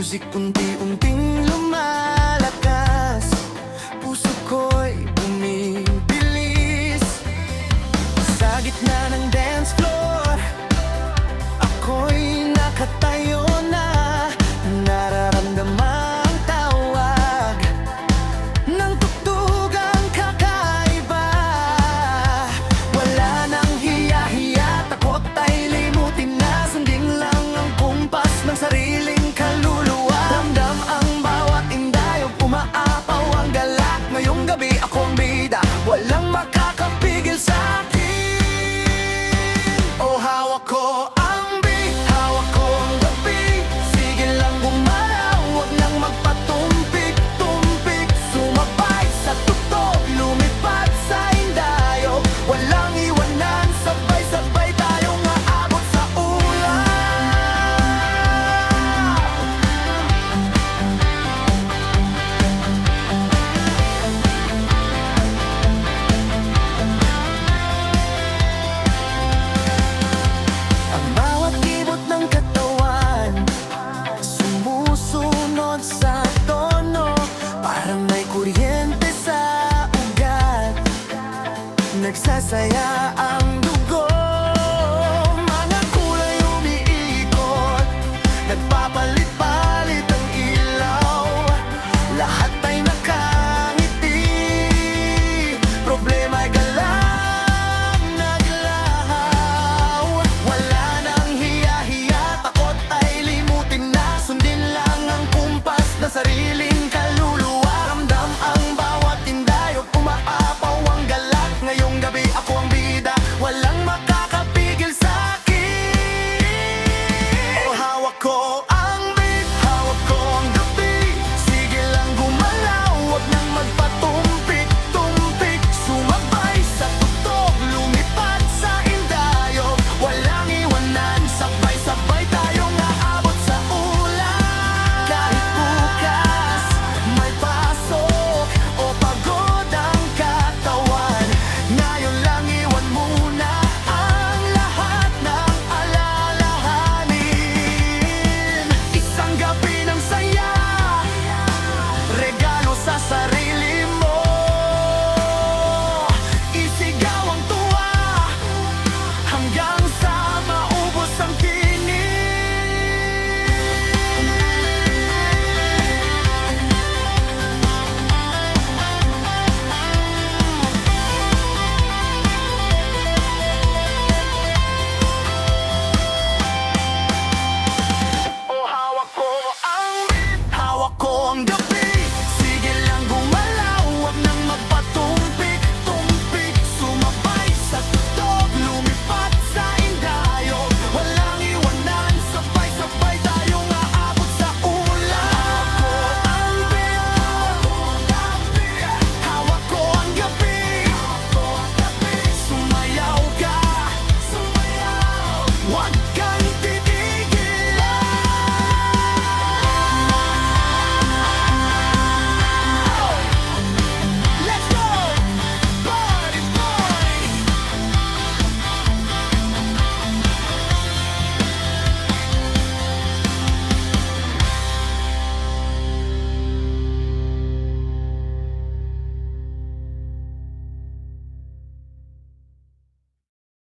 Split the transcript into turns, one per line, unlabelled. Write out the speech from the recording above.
music unti-unting lumalakas, puso ko'y bumibilis. Sa gitna ng dance floor, ako'y nakatayo na, nararamdamang tawag ng tugtugang kakaiba. Wala nang hiya-hiya, takot ay limutin na, sundin lang ang kumpas ng sariling kaluluwa. Ramdam ang bawat indayog, umaapaw ang galak. Ngayong gabi akong bida, walang makakapigil sa akin. Oh, hawak ko ang beat, hawak ko ang gabi. Sige lang gumalaw, huwag nang magpatumpik-tumpik. Sumabay sa tugtog, lumipad sa indayog. Walang iwanan, sabay-sabay tayong aabot sa ulap. Ang bawat ibot ng katawan sumusunod sa tono, parang may kuryente sa ugat. Nagsasaya